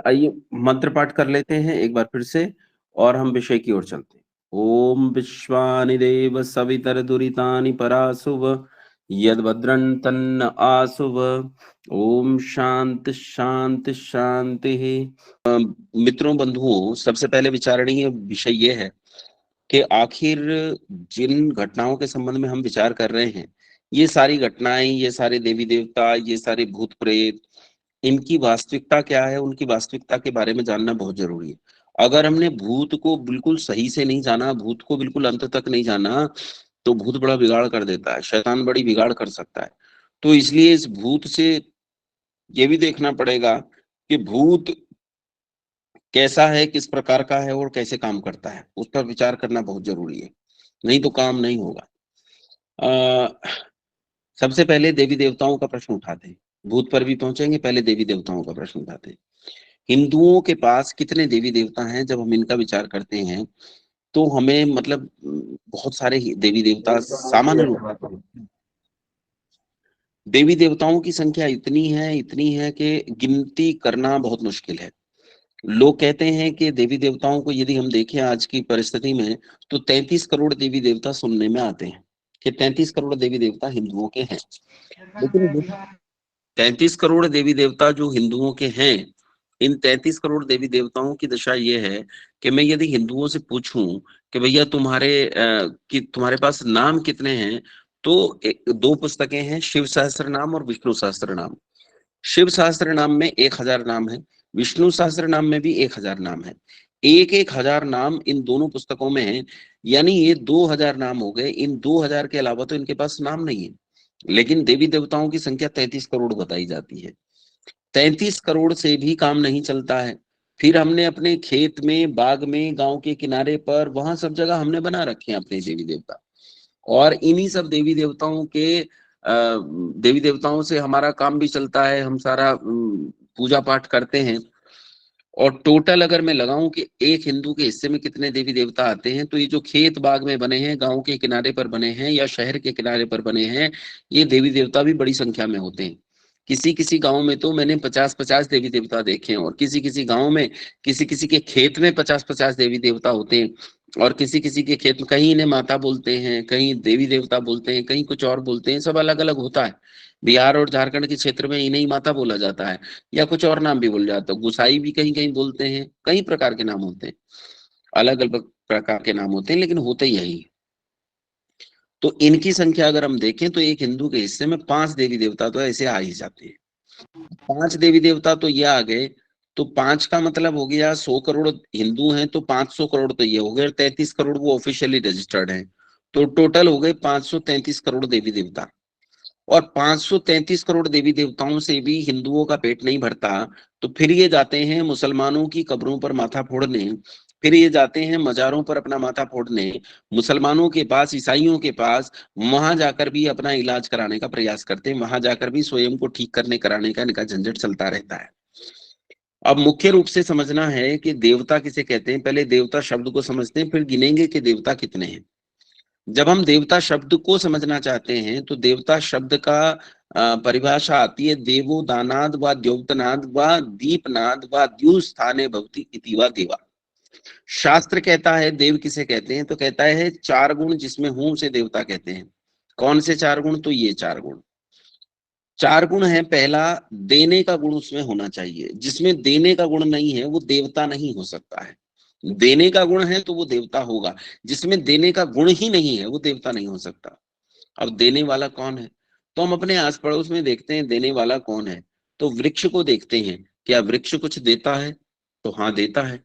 आइए मंत्र पाठ कर लेते हैं एक बार फिर से और हम विषय की ओर चलते हैं। ओम विश्वानि देव सवितर दुरितानि परासुव यद्भद्रं तन्न आसुव। ओम शांति शांति शांति। मित्रों बंधुओं, सबसे पहले विचारणीय विषय ये है कि आखिर जिन घटनाओं के संबंध में हम विचार कर रहे हैं, ये सारी घटनाएं, ये सारे देवी देवता, ये सारे भूत प्रेत, इनकी वास्तविकता क्या है, उनकी वास्तविकता के बारे में जानना बहुत जरूरी है। अगर हमने भूत को बिल्कुल सही से नहीं जाना, भूत को बिल्कुल अंत तक नहीं जाना, तो भूत बड़ा बिगाड़ कर देता है, शैतान बड़ी बिगाड़ कर सकता है। तो इसलिए इस भूत से ये भी देखना पड़ेगा कि भूत कैसा है, किस प्रकार का है और कैसे काम करता है, उस पर विचार करना बहुत जरूरी है, नहीं तो काम नहीं होगा। सबसे पहले देवी देवताओं का प्रश्न उठाते हैं, भूत पर भी पहुंचेंगे, पहले देवी देवताओं का प्रश्न उठाते हैं। हिंदुओं के पास कितने देवी देवता हैं? जब हम इनका विचार करते हैं तो हमें मतलब बहुत सारे देवी देवता सामान्य रूप, देवी देवताओं की संख्या इतनी है कि गिनती करना बहुत मुश्किल है। लोग कहते हैं कि देवी देवताओं को यदि हम देखें आज की परिस्थिति में, तो 33 करोड़ देवी देवता सुनने में आते हैं कि 33 करोड़ देवी देवता हिंदुओं के हैं। लेकिन 33 करोड़ देवी देवता जो हिंदुओं के हैं, इन 33 करोड़ देवी देवताओं की दशा ये है कि मैं यदि हिंदुओं से पूछूं कि भैया तुम्हारे पास नाम कितने हैं, तो दो पुस्तकें हैं, शिव सहस्त्र नाम और विष्णु सहस्त्र नाम। शिव सहस्त्र नाम में 1000 नाम है, विष्णु सहस्त्र नाम में भी 1000 नाम है। एक एक हजार नाम इन दोनों पुस्तकों में है, यानी ये 2000 नाम हो गए। इन 2000 के अलावा तो इनके पास नाम नहीं है। लेकिन देवी देवताओं की संख्या 33 करोड़ बताई जाती है। 33 करोड़ से भी काम नहीं चलता है। फिर हमने अपने खेत में, बाग में, गांव के किनारे पर, वहां सब जगह हमने बना रखे हैं अपने देवी देवता। और इन्हीं सब देवी देवताओं से हमारा काम भी चलता है, हम सारा पूजा पाठ करते हैं। और टोटल अगर मैं लगाऊं कि एक हिंदू के हिस्से में कितने देवी देवता आते हैं, तो ये जो खेत बाग में बने हैं, गांव के किनारे पर बने हैं या शहर के किनारे पर बने हैं, ये देवी देवता भी बड़ी संख्या में होते हैं। किसी किसी गांव में तो मैंने 50-50 देवी देवता देखे हैं, और किसी किसी गांव में, किसी किसी के खेत में 50-50 देवी देवता होते हैं। और किसी किसी के खेत में कहीं इन्हें माता बोलते हैं, कहीं देवी देवता बोलते हैं, कहीं कुछ और बोलते हैं, सब अलग अलग होता है। बिहार और झारखंड के क्षेत्र में इन्हें ही माता बोला जाता है, या कुछ और नाम भी बोल जाता है, गुसाई भी कहीं कहीं बोलते हैं, कई प्रकार के नाम होते हैं, अलग अलग प्रकार के नाम होते हैं, लेकिन होते यही। तो इनकी संख्या अगर हम देखें तो एक हिंदू के हिस्से में 5 देवी देवता तो ऐसे आ ही जाते हैं। 5 देवी देवता तो ये आ गए, तो 5 का मतलब हो गया 100 करोड़ हिंदू हैं, तो 500 करोड़ तो ये हो गए, 33 करोड़ वो ऑफिशियली रजिस्टर्ड हैं। तो टोटल हो गए 533 करोड़ देवी देवता। और 533 करोड़ देवी देवताओं से भी हिंदुओं का पेट नहीं भरता, तो फिर ये जाते हैं मुसलमानों की कब्रों पर माथा फोड़ने, फिर ये जाते हैं मजारों पर अपना माथा फोड़ने, मुसलमानों के पास, ईसाइयों के पास, वहां जाकर भी अपना इलाज कराने का प्रयास करते हैं, वहां जाकर भी स्वयं को ठीक करने कराने का इनका झंझट चलता रहता है। अब मुख्य रूप से समझना है कि देवता किसे कहते हैं। पहले देवता शब्द को समझते हैं, फिर गिनेंगे कि देवता कितने हैं। जब हम देवता शब्द को समझना चाहते हैं, तो देवता शब्द का परिभाषा आती है, देवो दानाद व द्योतनाद व दीपनाद व द्युस्थाने भवति इति वा देवा। शास्त्र कहता है देव किसे कहते हैं, तो कहता है 4 गुण जिसमें हूं से देवता कहते हैं। कौन से 4 गुण? तो ये 4 गुण। 4 गुण है। पहला, देने का गुण उसमें होना चाहिए। जिसमें देने का गुण नहीं है वो देवता नहीं हो सकता है। देने का गुण है तो वो देवता होगा, जिसमें देने का गुण ही नहीं है वो देवता नहीं हो सकता। अब देने वाला कौन है? तो हम अपने आस पड़ोस में देखते हैं देने वाला कौन है, तो वृक्ष को देखते हैं, क्या वृक्ष कुछ देता है? तो हाँ, देता है।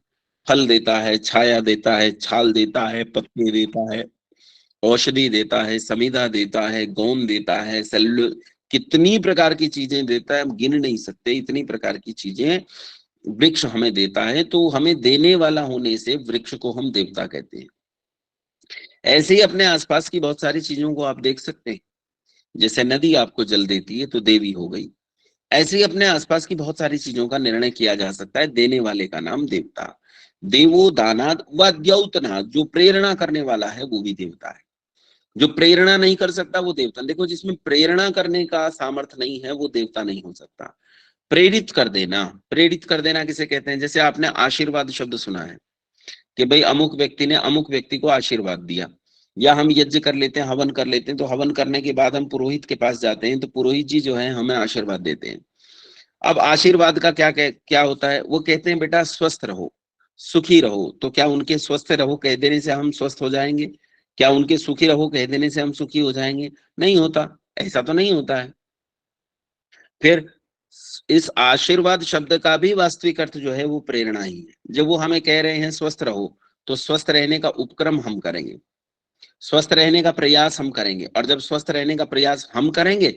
फल देता है, छाया देता है, छाल देता है, पत्ते देता है, औषधि देता है, समिधा देता है, गोंद देता है, सेल्युलर, कितनी प्रकार की चीजें देता है, हम गिन नहीं सकते, इतनी प्रकार की चीजें वृक्ष हमें देता है। तो हमें देने वाला होने से वृक्ष को हम देवता कहते हैं। ऐसे ही अपने आसपास की बहुत सारी चीजों को आप देख सकते हैं। जैसे नदी आपको जल देती है तो देवी हो गई। ऐसे ही अपने आसपास की बहुत सारी चीजों का निर्णय किया जा सकता है, देने वाले का नाम देवता। देवो दानाद व द्यौतनाद, जो प्रेरणा करने वाला है वो भी देवता है। जो प्रेरणा नहीं कर सकता वो देवता। देखो, जिसमें प्रेरणा करने का सामर्थ्य नहीं है वो देवता नहीं हो सकता। प्रेरित कर देना, प्रेरित कर देना किसे कहते हैं? जैसे आपने आशीर्वाद शब्द सुना है कि भाई अमुक व्यक्ति ने अमुक व्यक्ति को आशीर्वाद दिया, या हम यज्ञ कर लेते हैं, हवन कर लेते हैं, तो हवन करने के बाद हम पुरोहित के पास जाते हैं, तो पुरोहित जी जो है हमें आशीर्वाद देते हैं। अब आशीर्वाद का क्या होता है? वो कहते हैं बेटा स्वस्थ रहो, सुखी रहो। तो क्या उनके स्वस्थ रहो कह देने से हम स्वस्थ हो जाएंगे? क्या उनके सुखी रहो कह देने से हम सुखी हो जाएंगे? नहीं होता, ऐसा तो नहीं होता है। फिर इस आशीर्वाद शब्द का भी वास्तविक अर्थ जो है वो प्रेरणा ही है। जब वो हमें कह रहे हैं स्वस्थ रहो, तो स्वस्थ रहने का उपक्रम हम करेंगे, स्वस्थ रहने का प्रयास हम करेंगे, और जब स्वस्थ रहने का प्रयास हम करेंगे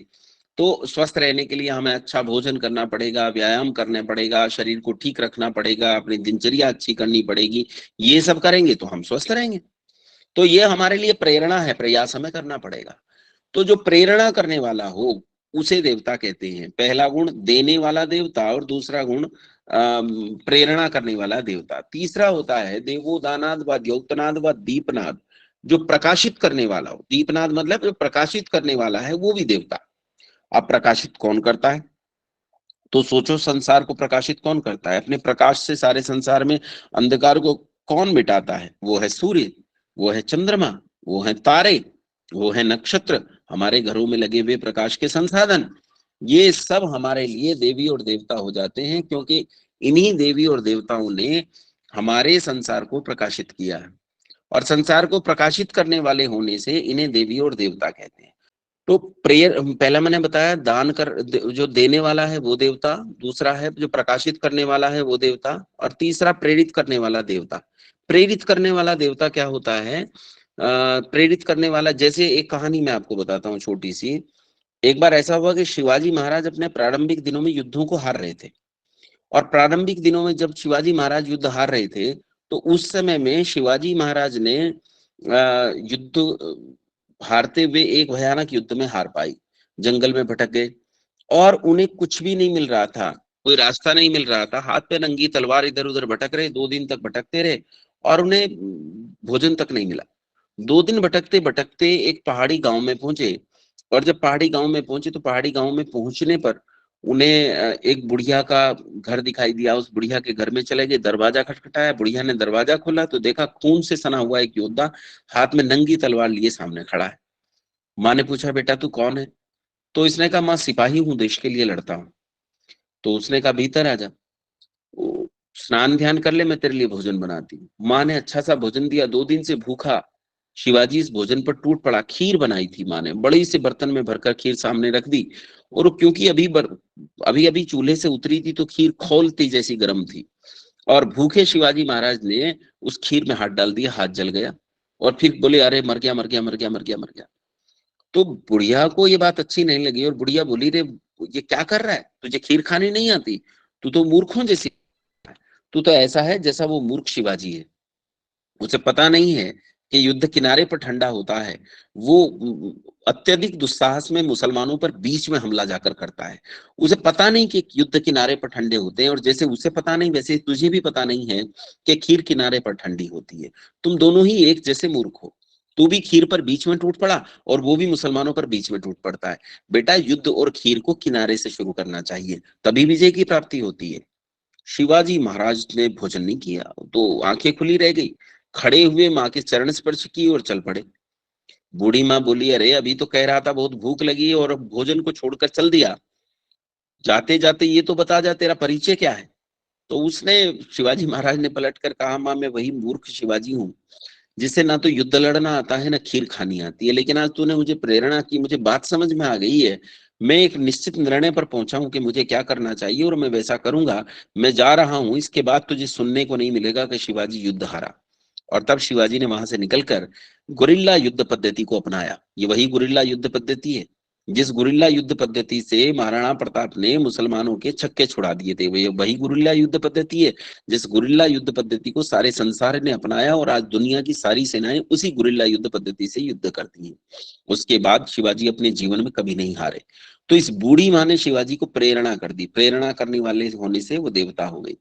तो स्वस्थ रहने के लिए हमें अच्छा भोजन करना पड़ेगा, व्यायाम करना पड़ेगा, शरीर को ठीक रखना पड़ेगा, अपनी दिनचर्या अच्छी करनी पड़ेगी। ये सब करेंगे तो हम स्वस्थ रहेंगे। तो ये हमारे लिए प्रेरणा है, प्रयास हमें करना पड़ेगा। तो जो प्रेरणा करने वाला हो उसे देवता कहते हैं। पहला गुण देने वाला देवता, और दूसरा गुण प्रेरणा करने वाला देवता। तीसरा होता है देवो दानाद व द्योतनाद व दीपनाद, जो प्रकाशित करने वाला हो। दीपनाद मतलब जो प्रकाशित करने वाला है वो भी देवता। अब प्रकाशित कौन करता है? तो सोचो, संसार को प्रकाशित कौन करता है? अपने प्रकाश से सारे संसार में अंधकार को कौन मिटाता है? वो है सूर्य, वो है चंद्रमा, वो है तारे, वो है नक्षत्र, हमारे घरों में लगे हुए प्रकाश के संसाधन। ये सब हमारे लिए देवी और देवता हो जाते हैं, क्योंकि इन्हीं देवी और देवताओं ने हमारे संसार को प्रकाशित किया है। और संसार को प्रकाशित करने वाले होने से इन्हें देवी और देवता कहते हैं। तो प्रेयर, पहला मैंने बताया दान कर, जो देने वाला है वो देवता, दूसरा है जो प्रकाशित करने वाला है वो देवता, और तीसरा प्रेरित करने वाला देवता। प्रेरित करने वाला देवता क्या होता है? प्रेरित करने वाला, जैसे एक कहानी मैं आपको बताता हूँ छोटी सी। एक बार ऐसा हुआ कि शिवाजी महाराज अपने प्रारंभिक दिनों में युद्धों को हार रहे थे। और प्रारंभिक दिनों में जब शिवाजी महाराज युद्ध हार रहे थे, तो उस समय में शिवाजी महाराज ने युद्ध हारते हुए एक भयानक युद्ध में हार पाई, जंगल में भटक गए, और उन्हें कुछ भी नहीं मिल रहा था, कोई रास्ता नहीं मिल रहा था, हाथ पे नंगी तलवार इधर उधर भटक रहे, 2 दिन तक भटकते रहे, और उन्हें भोजन तक नहीं मिला। 2 दिन भटकते भटकते एक पहाड़ी गांव में पहुंचे, और जब पहाड़ी गांव में पहुंचे तो पहाड़ी गांव में पहुंचने पर उन्हें एक बुढ़िया का घर दिखाई दिया। उस बुढ़िया के घर में चले गए, दरवाजा खटखटाया, बुढ़िया ने दरवाजा खोला तो देखा खून से सना हुआ एक योद्धा हाथ में नंगी तलवार लिए सामने खड़ा है। माँ ने पूछा, बेटा तू कौन है? तो इसने कहा, माँ सिपाही हूँ, देश के लिए लड़ता हूँ। तो उसने कहा, भीतर आ जा, स्नान ध्यान कर ले, मैं तेरे लिए भोजन बनाती हूँ। माँ ने अच्छा सा भोजन दिया। 2 दिन से भूखा शिवाजी इस भोजन पर टूट पड़ा। खीर बनाई थी माँ ने, बड़ी से बर्तन में भरकर खीर सामने रख दी, और क्योंकि अभी अभी चूल्हे से उतरी थी तो खीर खौलती जैसी गर्म थी, और भूखे शिवाजी महाराज ने उस खीर में हाथ डाल दिया, हाथ जल गया, और फिर बोले, अरे मर गया मर गया मर गया मर गया मर गया। तो बुढ़िया को ये बात अच्छी नहीं लगी, और बुढ़िया बोली, रे ये क्या कर रहा है, तुझे खीर खानी नहीं आती? तू तो मूर्खों जैसी, तू तो ऐसा है जैसा वो मूर्ख शिवाजी है। उसे पता नहीं है कि युद्ध किनारे पर ठंडा होता है। वो अत्यधिक दुस्साहस में मुसलमानों पर बीच में हमला जाकर करता है। उसे पता नहीं कि युद्ध किनारे पर ठंडे होते हैं, और जैसे उसे पता नहीं वैसे तुझे भी पता नहीं है कि खीर किनारे पर ठंडी होती है। तुम दोनों ही एक जैसे मूर्ख हो। तू भी खीर पर बीच में टूट पड़ा, और वो भी मुसलमानों पर बीच में टूट पड़ता है। बेटा, युद्ध और खीर को किनारे से शुरू करना चाहिए, तभी विजय की प्राप्ति होती है। शिवाजी महाराज ने भोजन नहीं किया तो आंखें खुली रह गई, खड़े हुए माँ के चरण स्पर्श की और चल पड़े। बूढ़ी माँ बोली, अरे अभी तो कह रहा था बहुत भूख लगी है और भोजन को छोड़कर चल दिया, जाते जाते ये तो बता जा तेरा परिचय क्या है? तो उसने, शिवाजी महाराज ने पलट कर कहा, माँ मैं वही मूर्ख शिवाजी हूँ जिसे ना तो युद्ध लड़ना आता है ना खीर खानी आती है, लेकिन आज तूने मुझे प्रेरणा की, मुझे बात समझ में आ गई है। मैं एक निश्चित निर्णय पर पहुंचा हूं कि मुझे क्या करना चाहिए, और मैं वैसा करूंगा। मैं जा रहा हूं, इसके बाद तुझे सुनने को नहीं मिलेगा कि शिवाजी युद्ध हारा। और तब शिवाजी ने वहां से निकलकर गुरिल्ला युद्ध पद्धति को अपनाया। ये वही गुरिल्ला युद्ध पद्धति है जिस गुरिल्ला युद्ध पद्धति से महाराणा प्रताप ने मुसलमानों के छक्के छुड़ा दिए थे। वही गुरिल्ला युद्ध पद्धति है जिस गुरिल्ला युद्ध पद्धति को सारे संसार ने अपनाया, और आज दुनिया की सारी सेनाएं उसी गुरिल्ला युद्ध पद्धति से युद्ध करती हैं। उसके बाद शिवाजी अपने जीवन में कभी नहीं हारे। तो इस बूढ़ी माँ ने शिवाजी को प्रेरणा कर दी, प्रेरणा करने वाले होने से वो देवता हो गई।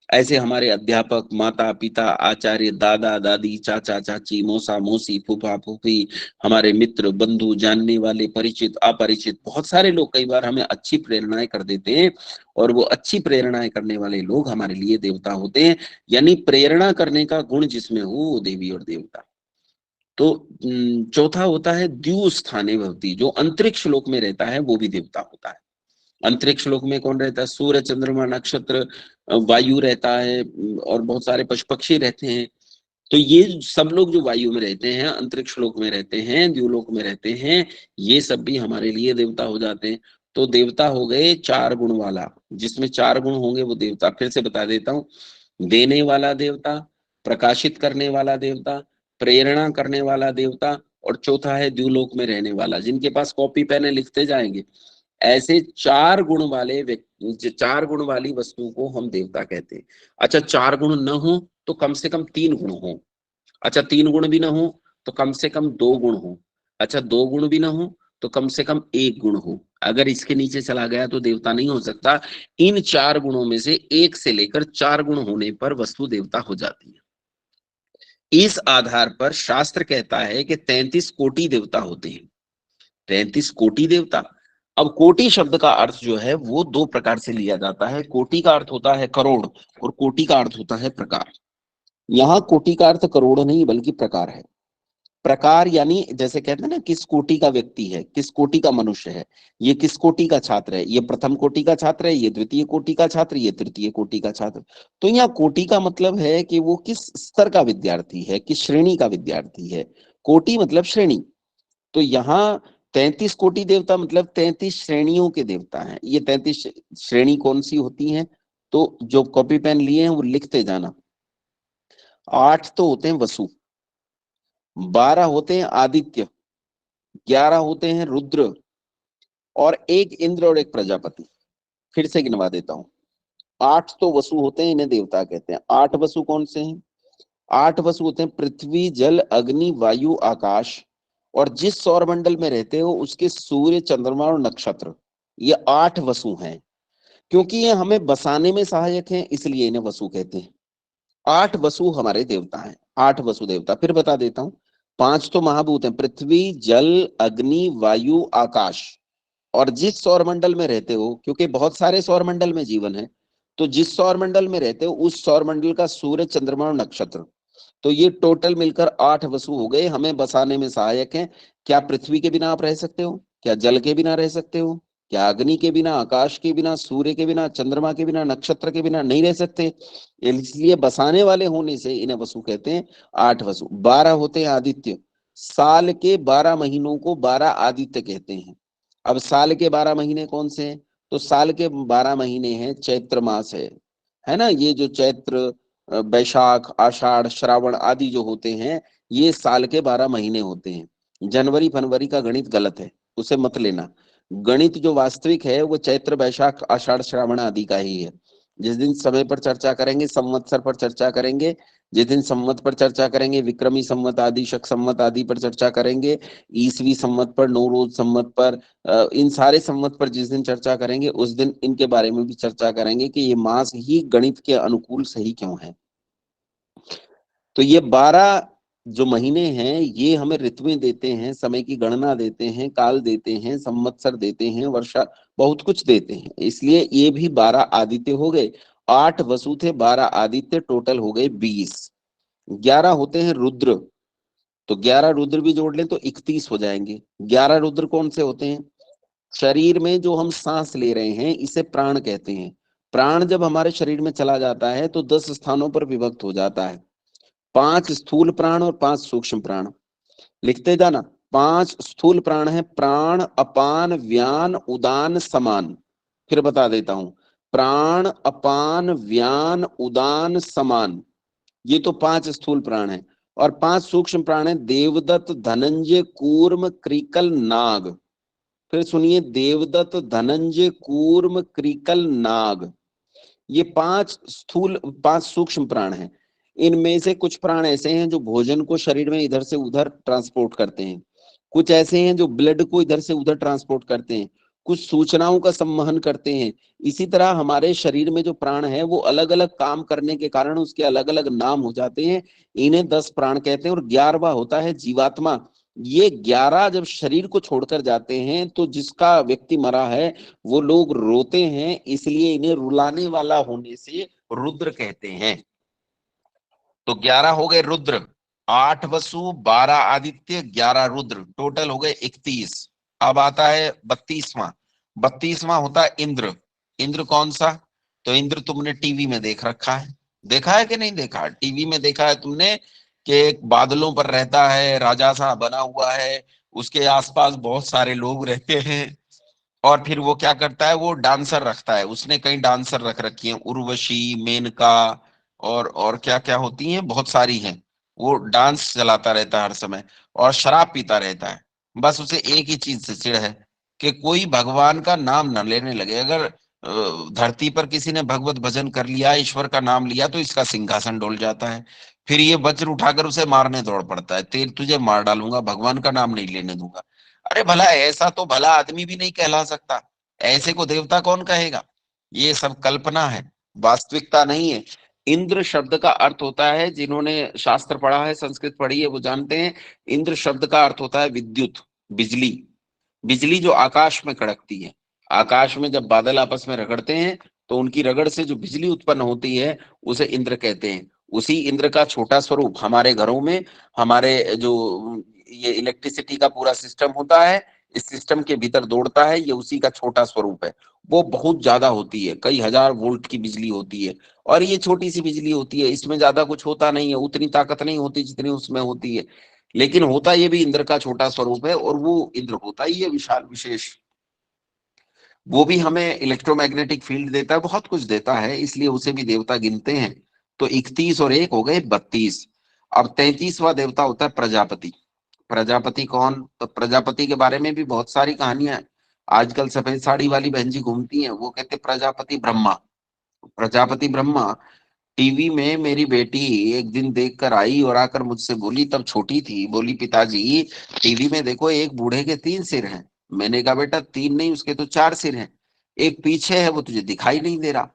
ऐसे हमारे अध्यापक, माता पिता, आचार्य, दादा दादी, चाचा चाची, मौसा मौसी, फूफा फूफी, हमारे मित्र बंधु, जानने वाले, परिचित अपरिचित, बहुत सारे लोग कई बार हमें अच्छी प्रेरणाएं कर देते हैं, और वो अच्छी प्रेरणाएं करने वाले लोग हमारे लिए देवता होते हैं। यानी प्रेरणा करने का गुण जिसमें हो वो देवी और देवता। तो चौथा होता है द्यू स्थाने भवती, जो अंतरिक्ष लोक में रहता है वो भी देवता होता है। अंतरिक्ष लोक में कौन रहता है? सूर्य, चंद्रमा, नक्षत्र, वायु रहता है, और बहुत सारे पशु पक्षी रहते हैं। तो ये सब लोग जो वायु में रहते हैं, अंतरिक्ष लोक में रहते हैं, द्युलोक में रहते हैं, ये सब भी हमारे लिए देवता हो जाते हैं। तो देवता हो गए चार गुण वाला, जिसमें चार गुण होंगे वो देवता। फिर से बता देता हूँ, देने वाला देवता, प्रकाशित करने वाला देवता, प्रेरणा करने वाला देवता, और चौथा है द्युलोक में रहने वाला। जिनके पास कॉपी पेन है लिखते जाएंगे। ऐसे चार गुण वाले व्यक्ति, चार गुण वाली वस्तु को हम देवता कहते हैं। अच्छा, चार गुण न हो तो कम से कम तीन गुण हो। अच्छा, तीन गुण भी ना हो तो कम से कम दो गुण हो। अच्छा, दो गुण भी ना हो तो कम से कम एक गुण हो। अगर इसके नीचे चला गया तो देवता नहीं हो सकता। इन चार गुणों में से एक से लेकर चार गुण होने पर वस्तु देवता हो जाती है। इस आधार पर शास्त्र कहता है कि 33 कोटि देवता होते हैं। 33 कोटि देवता। अब कोटि शब्द का अर्थ जो है वो दो प्रकार से लिया जाता है। कोटि का अर्थ होता है करोड़, और कोटि का अर्थ होता है प्रकार। यहाँ कोटि का अर्थ करोड़ नहीं बल्कि प्रकार है। प्रकार यानी जैसे कहते हैं ना, किस कोटि का व्यक्ति है, किस कोटि का मनुष्य है, ये किस कोटि का छात्र है, ये प्रथम कोटि का छात्र है, ये द्वितीय कोटि का छात्र, ये तृतीय कोटि का छात्र। तो यहाँ कोटि का मतलब है कि वो किस स्तर का विद्यार्थी है, किस श्रेणी का विद्यार्थी है। कोटि मतलब श्रेणी। तो यहाँ 33 कोटि देवता मतलब 33 श्रेणियों के देवता हैं। ये 33 श्रेणी कौन सी होती हैं? तो जो कॉपी पेन लिए हैं वो लिखते जाना। 8 तो होते हैं वसु, 12 होते हैं आदित्य, 11 होते हैं रुद्र, और एक इंद्र और एक प्रजापति। फिर से गिनवा देता हूं। 8 तो वसु होते हैं, इन्हें देवता कहते हैं। 8 वसु कौन से हैं? 8 वसु होते हैं पृथ्वी, जल, अग्नि, वायु, आकाश, और जिस सौर मंडल में रहते हो उसके सूर्य, चंद्रमा और नक्षत्र। ये 8 वसु हैं। क्योंकि ये हमें बसाने में सहायक हैं इसलिए इन्हें वसु कहते हैं। 8 वसु हमारे देवता हैं। 8 वसु देवता फिर बता देता हूं। 5 तो महाभूत हैं, पृथ्वी, जल, अग्नि, वायु, आकाश। और जिस सौर मंडल में रहते हो, क्योंकि बहुत सारे सौर मंडल में जीवन है, तो जिस सौर मंडल में रहते हो उस सौर मंडल का सूर्य, चंद्रमा और नक्षत्र। तो ये टोटल मिलकर 8 वसु हो गए, हमें बसाने में सहायक हैं। क्या पृथ्वी के बिना आप रह सकते हो? क्या जल के बिना रह सकते हो? क्या अग्नि के बिना, आकाश के बिना, सूर्य के बिना, चंद्रमा के बिना, नक्षत्र के बिना नहीं रह सकते? इसलिए बसाने वाले होने से इन्हें वसु कहते हैं। 8 वसु। 12 होते हैं आदित्य। साल के 12 महीनों को 12 आदित्य कहते हैं। अब साल के 12 महीने कौन से हैं? तो साल के 12 महीने हैं, चैत्र मास है ना। ये जो चैत्र, बैशाख, आषाढ़, श्रावण आदि जो होते हैं, ये साल के 12 महीने होते हैं। जनवरी फरवरी का गणित गलत है, उसे मत लेना। गणित जो वास्तविक है वो चैत्र, बैशाख, आषाढ़, श्रावण आदि का ही है। जिस दिन समय पर चर्चा करेंगे, संवत्सर पर चर्चा करेंगे, जिस दिन संवत पर चर्चा करेंगे, विक्रमी संवत आदि, शक संवत आदि पर चर्चा करेंगे, ईसवी संवत पर, नौरोज संवत पर, इन सारे संवत पर जिस दिन चर्चा करेंगे उस दिन इनके बारे में भी चर्चा करेंगे कि ये मास ही गणित के अनुकूल सही क्यों है। तो ये 12 जो महीने हैं ये हमें ऋतुएं देते हैं, समय की गणना देते हैं, काल देते हैं, संवत्सर देते हैं, वर्षा, बहुत कुछ देते हैं। इसलिए ये भी 12 आदित्य हो गए। 8 वसु थे, 12 आदित्य, टोटल हो गए 20। 11 होते हैं रुद्र। तो 11 रुद्र भी जोड़ लें तो 31 हो जाएंगे। 11 रुद्र कौन से होते हैं? शरीर में जो हम सांस ले रहे हैं इसे प्राण कहते हैं। प्राण जब हमारे शरीर में चला जाता है तो 10 स्थानों पर विभक्त हो जाता है। 5 स्थूल प्राण और 5 सूक्ष्म प्राण। लिखते जाना। 5 स्थूल प्राण है, प्राण, अपान, व्यान, उदान, समान। फिर बता देता हूं। प्राण, अपान, व्यान, उदान, समान, ये तो 5 स्थूल प्राण है। और 5 सूक्ष्म प्राण है, देवदत्त, धनंजय, कूर्म, क्रिकल, नाग। फिर सुनिए, देवदत्त, धनंजय, कूर्म, क्रिकल, नाग। ये 5 स्थूल, 5 सूक्ष्म प्राण हैं। इनमें से कुछ प्राण ऐसे हैं जो भोजन को शरीर में इधर से उधर ट्रांसपोर्ट करते हैं। कुछ ऐसे हैं जो ब्लड को इधर से उधर ट्रांसपोर्ट करते हैं। कुछ सूचनाओं का संवहन करते हैं। इसी तरह हमारे शरीर में जो प्राण है वो अलग अलग काम करने के कारण उसके अलग अलग नाम हो जाते हैं। इन्हें 10 प्राण कहते हैं। और 11वां होता है जीवात्मा। ये 11 जब शरीर को छोड़कर जाते हैं तो जिसका व्यक्ति मरा है वो लोग रोते हैं, इसलिए इन्हें रुलाने वाला होने से रुद्र कहते हैं। तो 11 हो गए रुद्र, 8 वसु, 12 आदित्य, 11 रुद्र, टोटल हो गए 31। अब आता है 32वां। 32वां होता है इंद्र। इंद्र कौन सा? तो इंद्र तुमने टीवी में देख रखा है, देखा है कि नहीं देखा? टीवी में देखा है तुमने कि एक बादलों पर रहता है, राजा सा बना हुआ है, उसके आसपास बहुत सारे लोग रहते हैं, और फिर वो क्या करता है, वो डांसर रखता है। उसने कई डांसर रख रखी हैं, उर्वशी, मेनका, और क्या क्या होती हैं, बहुत सारी हैं। वो डांस चलाता रहता है हर समय, और शराब पीता रहता है। बस उसे एक ही चीज से चिढ़ है कि कोई भगवान का नाम न लेने लगे। अगर धरती पर किसी ने भगवत भजन कर लिया, ईश्वर का नाम लिया, तो इसका सिंहासन डोल जाता है। फिर ये वज्र उठाकर उसे मारने दौड़ पड़ता है, तेर तुझे मार डालूंगा, भगवान का नाम नहीं लेने दूंगा। अरे भला ऐसा तो भला आदमी भी नहीं कहला सकता, ऐसे को देवता कौन कहेगा? ये सब कल्पना है, वास्तविकता नहीं है। इंद्र शब्द का अर्थ होता है, जिन्होंने शास्त्र पढ़ा है, संस्कृत पढ़ी है, वो जानते हैं। इंद्र शब्द का अर्थ होता है विद्युत, बिजली। बिजली जो आकाश में कड़कती है, आकाश में जब बादल आपस में रगड़ते हैं तो उनकी रगड़ से जो बिजली उत्पन्न होती है उसे इंद्र कहते हैं। उसी इंद्र का छोटा स्वरूप हमारे घरों में, हमारे जो ये इलेक्ट्रिसिटी का पूरा सिस्टम होता है, इस सिस्टम के भीतर दौड़ता है, ये उसी का छोटा स्वरूप है। वो बहुत ज्यादा होती है, कई हजार वोल्ट की बिजली होती है। और ये छोटी सी बिजली होती है, इसमें ज्यादा कुछ होता नहीं है, उतनी ताकत नहीं होती जितनी उसमें होती है। लेकिन होता ये भी इंद्र का छोटा स्वरूप है, और वो इंद्र होता ही है विशाल विशेष। वो भी हमें इलेक्ट्रोमैग्नेटिक फील्ड देता है, बहुत कुछ देता है, इसलिए उसे भी देवता गिनते हैं। तो 31 और 1 हो गए 32। अब 33वां देवता होता है प्रजापति। प्रजापति कौन? तो प्रजापति के बारे में भी बहुत सारी कहानियां हैं। आजकल सफेद साड़ी वाली बहन जी घूमती हैं, वो कहते प्रजापति ब्रह्मा। प्रजापति ब्रह्मा टीवी में मेरी बेटी एक दिन देख कर आई और आकर मुझसे बोली, तब छोटी थी, बोली पिताजी टीवी में देखो एक बूढ़े के 3 सिर हैं। मैंने कहा बेटा 3 नहीं, उसके तो 4 सिर हैं, एक पीछे है वो तुझे दिखाई नहीं दे रहा।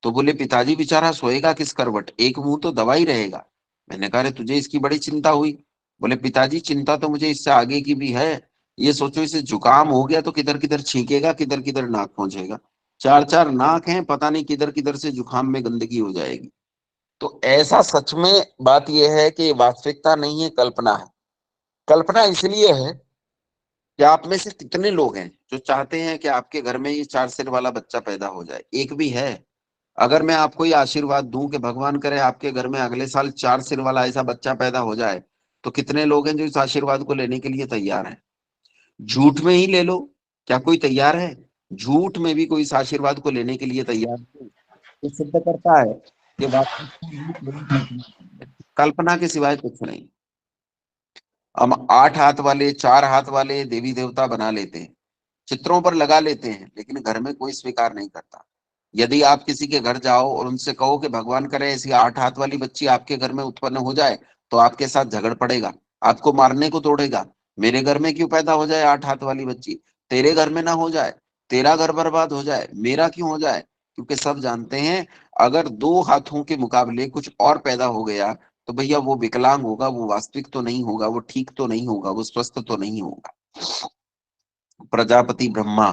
तो बोले पिताजी बेचारा सोएगा किस करवट, एक मुंह तो दवा ही रहेगा। मैंने कहा अरे तुझे इसकी बड़ी चिंता हुई। बोले पिताजी चिंता तो मुझे इससे आगे की भी है। ये सोचो इसे जुकाम हो गया तो किधर किधर छींकेगा, किधर किधर नाक पहुंचेगा। 4 4 नाक हैं, पता नहीं किधर किधर से जुकाम में गंदगी हो जाएगी। तो ऐसा सच में बात यह है कि वास्तविकता नहीं है, कल्पना है। कल्पना इसलिए है कि आप में से कितने लोग हैं जो चाहते हैं कि आपके घर में ये 4 सिर वाला बच्चा पैदा हो जाए? एक भी है? अगर मैं आपको ये आशीर्वाद दूं कि भगवान करे आपके घर में अगले साल 4 सिर वाला ऐसा बच्चा पैदा हो जाए, तो कितने लोग हैं जो इस आशीर्वाद को लेने के लिए तैयार हैं? झूठ में ही ले लो, क्या कोई तैयार है? झूठ में भी कोई इस आशीर्वाद को लेने के लिए तैयार है? ये सिद्ध करता है कि कल्पना के सिवाय कुछ नहीं। हम 8 हाथ वाले, 4 हाथ वाले देवी देवता बना लेते हैं, चित्रों पर लगा लेते हैं, लेकिन घर में कोई स्वीकार नहीं करता। यदि आप किसी के घर जाओ और उनसे कहो कि भगवान करे ऐसी 8 हाथ वाली बच्ची आपके घर में उत्पन्न हो जाए, तो आपके साथ झगड़ पड़ेगा, आपको मारने को दौड़ेगा। मेरे घर में क्यों पैदा हो जाए 8 हाथ वाली बच्ची? तेरे घर में ना हो जाए, तेरा घर बर्बाद हो जाए, मेरा क्यों हो जाए? क्योंकि सब जानते हैं अगर 2 हाथों के मुकाबले कुछ और पैदा हो गया तो भैया वो विकलांग होगा, वो वास्तविक तो नहीं होगा, वो ठीक तो नहीं होगा, वो स्वस्थ तो नहीं होगा। प्रजापति ब्रह्मा।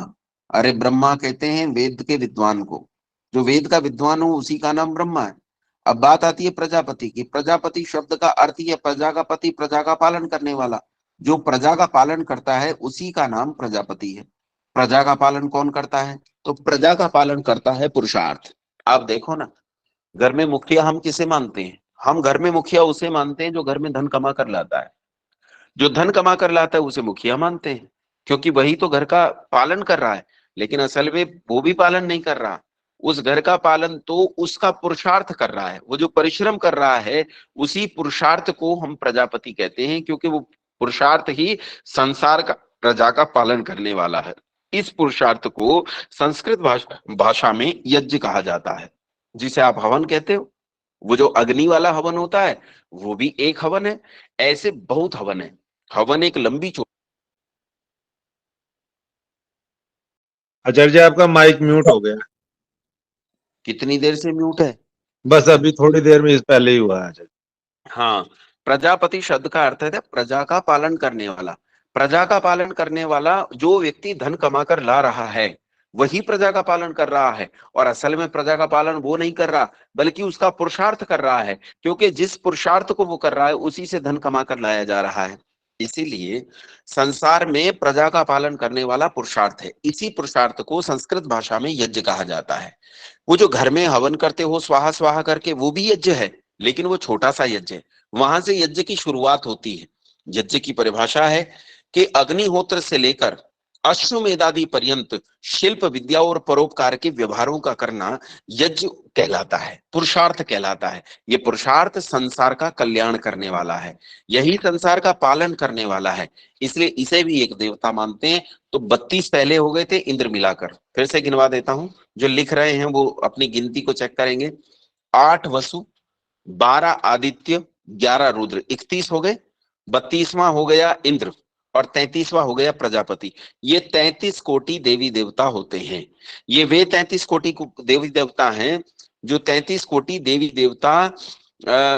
अरे ब्रह्मा कहते हैं वेद के विद्वान को, जो वेद का विद्वान हो उसी का नाम ब्रह्मा है। अब बात आती है प्रजापति की। प्रजापति शब्द का अर्थ ही है प्रजा का पति, प्रजा का पालन करने वाला। जो प्रजा का पालन करता है उसी का नाम प्रजापति है। प्रजा का पालन कौन करता है? तो प्रजा का पालन करता है पुरुषार्थ। आप देखो ना, घर में मुखिया हम किसे मानते हैं? हम घर में मुखिया उसे मानते हैं जो घर में धन कमा कर लाता है। जो धन कमा कर लाता है उसे मुखिया मानते हैं, क्योंकि वही तो घर का पालन कर रहा है। लेकिन असल में वो भी पालन नहीं कर रहा, उस घर का पालन तो उसका पुरुषार्थ कर रहा है। वो जो परिश्रम कर रहा है उसी पुरुषार्थ को हम प्रजापति कहते हैं, क्योंकि वो पुरुषार्थ ही संसार का, प्रजा का पालन करने वाला है। इस पुरुषार्थ को संस्कृत भाषा में यज्ञ कहा जाता है, जिसे आप हवन कहते हो। वो जो अग्नि वाला हवन होता है वो भी एक हवन है। ऐसे बहुत हवन है। हवन एक लंबी आचार्य जी आपका माइक म्यूट हो गया। कितनी देर से म्यूट है? बस अभी थोड़ी देर में, इस पहले ही हुआ है आचार्य। हाँ, प्रजापति शब्द का अर्थ है प्रजा का पालन करने वाला। प्रजा का पालन करने वाला जो व्यक्ति धन कमाकर ला रहा है वही प्रजा का पालन कर रहा है। और असल में प्रजा का पालन वो नहीं कर रहा, बल्कि उसका पुरुषार्थ कर रहा है, क्योंकि जिस पुरुषार्थ को वो कर रहा है उसी से धन कमा कर लाया जा रहा है। इसीलिए संसार में प्रजा का पालन करने वाला पुरुषार्थ है। इसी पुरुषार्थ को संस्कृत भाषा में यज्ञ कहा जाता है। वो जो घर में हवन करते हो स्वाहा स्वाहा करके, वो भी यज्ञ है, लेकिन वो छोटा सा यज्ञ है। वहां से यज्ञ की शुरुआत होती है। यज्ञ की परिभाषा है कि अग्निहोत्र से लेकर अश्वमेधादि पर्यंत शिल्प विद्या और परोपकार के व्यवहारों का करना यज्ञ कहलाता है, पुरुषार्थ कहलाता है। ये पुरुषार्थ संसार का कल्याण करने वाला है, यही संसार का पालन करने वाला है। इसलिए इसे भी एक देवता मानते हैं। तो 32 पहले हो गए थे इंद्र मिलाकर। फिर से गिनवा देता हूं, जो लिख रहे हैं वो अपनी गिनती को चेक करेंगे। 8 वसु, 12 आदित्य, 11 रुद्र, 31 हो गए। 32वां हो गया इंद्र और 33वां हो गया प्रजापति। ये 33 कोटि देवी देवता होते हैं। ये वे 33 कोटि देवी देवता हैं जो 33 कोटि देवी देवता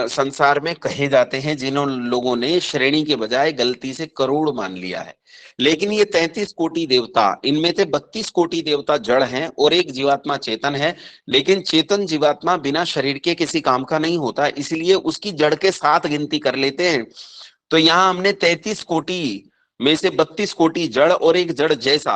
संसार में कहे जाते हैं, जिन्हों लोगों ने श्रेणी के बजाय गलती से करोड़ मान लिया है। लेकिन ये 33 कोटि देवता, इनमें से 32 कोटि देवता जड़ हैं और एक जीवात्मा चेतन है। लेकिन चेतन जीवात्मा बिना शरीर के किसी काम का नहीं होता, इसलिए उसकी जड़ के साथ गिनती कर लेते हैं। तो यहाँ हमने 33 कोटि में से 32 कोटि जड़ और एक जड़ जैसा,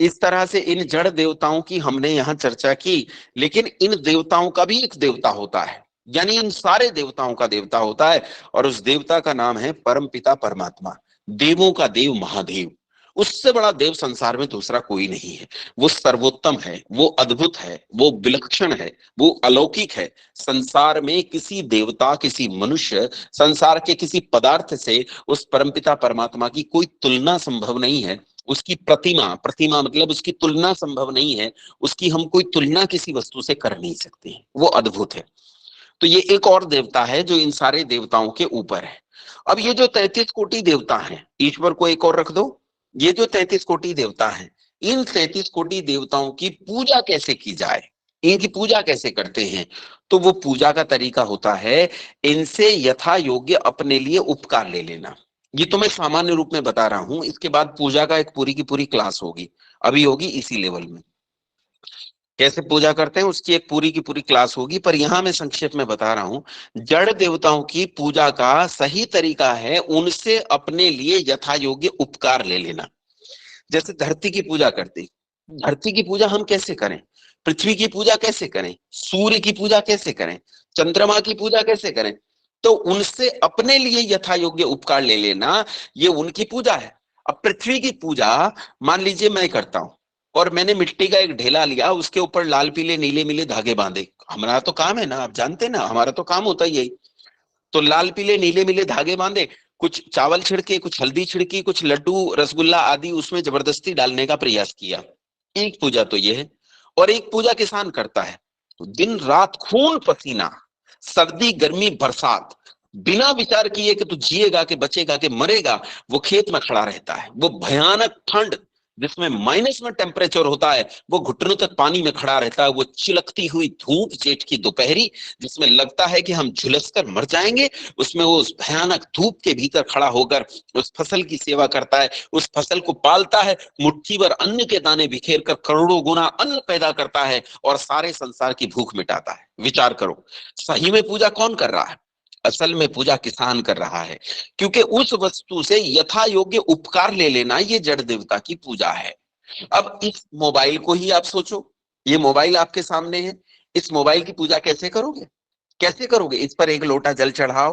इस तरह से इन जड़ देवताओं की हमने यहाँ चर्चा की। लेकिन इन देवताओं का भी एक देवता होता है, यानी इन सारे देवताओं का देवता होता है, और उस देवता का नाम है परम पिता परमात्मा, देवों का देव महादेव। उससे बड़ा देव संसार में दूसरा कोई नहीं है। वो सर्वोत्तम है, वो अद्भुत है, वो विलक्षण है, वो अलौकिक है। संसार में किसी देवता, किसी मनुष्य, संसार के किसी पदार्थ से उस परमपिता परमात्मा की कोई तुलना संभव नहीं है। उसकी प्रतिमा, प्रतिमा मतलब उसकी तुलना संभव नहीं है। उसकी हम कोई तुलना किसी वस्तु से कर नहीं सकते, वो अद्भुत है। तो ये एक और देवता है जो इन सारे देवताओं के ऊपर है। अब ये जो 33 कोटि देवता हैं, ईश्वर को एक और रख दो, ये जो 33 कोटि देवता हैं, इन 33 कोटि देवताओं की पूजा कैसे की जाए, इनकी पूजा कैसे करते हैं? तो वो पूजा का तरीका होता है इनसे यथा योग्य अपने लिए उपकार ले लेना। ये तो मैं सामान्य रूप में बता रहा हूं, इसके बाद पूजा का एक पूरी की पूरी क्लास होगी, अभी होगी इसी लेवल में। कैसे पूजा करते हैं उसकी एक पूरी की पूरी क्लास होगी, पर यहां मैं संक्षेप में बता रहा हूं। जड़ देवताओं की पूजा का सही तरीका है उनसे अपने लिए यथा योग्य उपकार ले लेना। जैसे धरती की पूजा करते, धरती की पूजा हम कैसे करें, पृथ्वी की पूजा कैसे करें, सूर्य की पूजा कैसे करें, चंद्रमा की पूजा कैसे करें, तो उनसे अपने लिए यथा योग्य उपकार ले लेना, ये उनकी पूजा है। अब पृथ्वी की पूजा मान लीजिए मैं करता हूं, और मैंने मिट्टी का एक ढेला लिया, उसके ऊपर लाल पीले नीले नीले धागे बांधे। हमारा तो काम है ना, आप जानते ना, हमारा तो काम होता ही यही। तो लाल पीले नीले नीले धागे बांधे, कुछ चावल छिड़के, कुछ हल्दी छिड़की, कुछ लड्डू रसगुल्ला आदि उसमें जबरदस्ती डालने का प्रयास किया। एक पूजा तो ये है। और एक पूजा किसान करता है, तो दिन रात खून पसीना, सर्दी गर्मी बरसात, बिना विचार किए कि तू जिएगा कि बचेगा कि मरेगा, वो खेत में खड़ा रहता है। वो भयानक ठंड जिसमें माइनस में टेम्परेचर होता है, वो घुटनों तक पानी में खड़ा रहता है। वो चिलकती हुई धूप जेठ की दोपहरी, जिसमें लगता है कि हम झुलस कर मर जाएंगे, उसमें वो उस भयानक धूप के भीतर खड़ा होकर उस फसल की सेवा करता है, उस फसल को पालता है, मुट्ठी भर अन्न के दाने बिखेर कर करोड़ों गुना अन्न पैदा करता है और सारे संसार की भूख मिटाता है। विचार करो, सही में पूजा कौन कर रहा है? असल में पूजा किसान कर रहा है, क्योंकि उस वस्तु से यथा योग्य उपकार ले लेना ये जड़ देवता की पूजा है। अब इस मोबाइल को ही आप सोचो, ये मोबाइल आपके सामने है, इस मोबाइल की पूजा कैसे करोगे? कैसे करोगे? इस पर एक लोटा जल चढ़ाओ,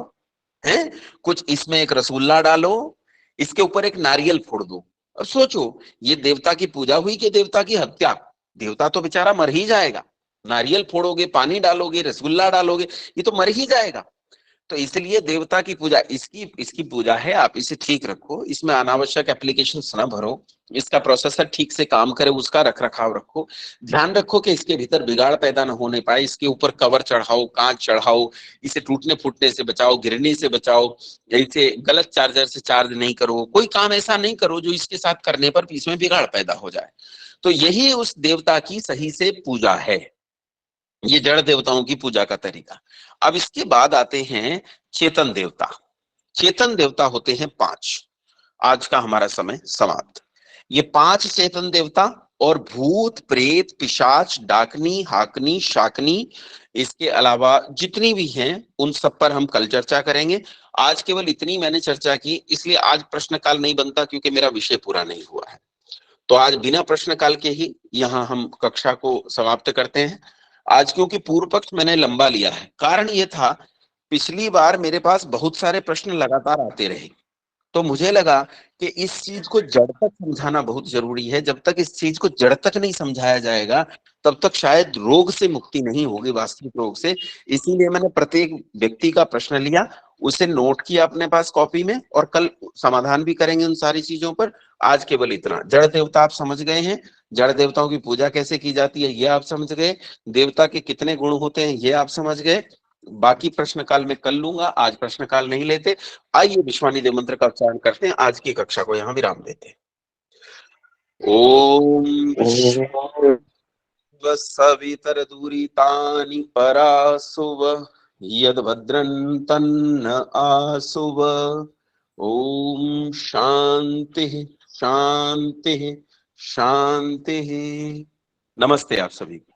है, कुछ इसमें एक रसगुल्ला डालो, इसके ऊपर एक नारियल फोड़ दो। अब सोचो, ये देवता की पूजा हुई कि देवता की हत्या? देवता तो बेचारा मर ही जाएगा। नारियल फोड़ोगे, पानी डालोगे, रसगुल्ला डालोगे, ये तो मर ही जाएगा। तो इसलिए देवता की पूजा, इसकी इसकी पूजा है, आप इसे ठीक रखो, इसमें अनावश्यक एप्लीकेशन ना भरो, इसका प्रोसेसर ठीक से काम करे, उसका रख रखाव रखो, ध्यान रखो कि इसके भीतर बिगाड़ पैदा न होने पाए। इसके ऊपर कवर चढ़ाओ, कांच चढ़ाओ, इसे टूटने फूटने से बचाओ, गिरने से बचाओ, इसे गलत चार्जर से चार्ज नहीं करो, कोई काम ऐसा नहीं करो जो इसके साथ करने पर इसमें बिगाड़ पैदा हो जाए। तो यही उस देवता की सही से पूजा है, ये जड़ देवताओं की पूजा का तरीका। अब इसके बाद आते हैं चेतन देवता। चेतन देवता होते हैं 5। आज का हमारा समय समाप्त। ये 5 चेतन देवता और भूत प्रेत पिशाच डाकनी हाकनी शाकनी, इसके अलावा जितनी भी हैं उन सब पर हम कल चर्चा करेंगे। आज केवल इतनी मैंने चर्चा की, इसलिए आज प्रश्न काल नहीं बनता क्योंकि मेरा विषय पूरा नहीं हुआ है। तो आज बिना प्रश्न काल के ही यहाँ हम कक्षा को समाप्त करते हैं। आज क्योंकि पूर्व पक्ष मैंने लंबा लिया है, कारण ये था पिछली बार मेरे पास बहुत सारे प्रश्न लगातार आते रहे, तो मुझे लगा कि इस चीज को जड़ तक समझाना बहुत जरूरी है। जब तक इस चीज को जड़ तक नहीं समझाया जाएगा तब तक शायद रोग से मुक्ति नहीं होगी, वास्तविक रोग से। इसीलिए मैंने प्रत्येक व्यक्ति का प्रश्न लिया, उसे नोट किया अपने पास कॉपी में, और कल समाधान भी करेंगे उन सारी चीजों पर। आज केवल इतना। जड़ देवता आप समझ गए हैं, जड़ देवताओं की पूजा कैसे की जाती है ये आप समझ गए, देवता के कितने गुण होते हैं ये आप समझ गए। बाकी प्रश्न काल में कल लूंगा, आज प्रश्न काल नहीं लेते। आइए विश्वानिदेव मंत्र का उच्चारण करते हैं, आज की कक्षा को यहाँ विराम देते हैं। ओम सवितरदुरितानि परासुव यद्भद्रं तन्न आसुव। ओम शांति शांति शांति। नमस्ते आप सभी को।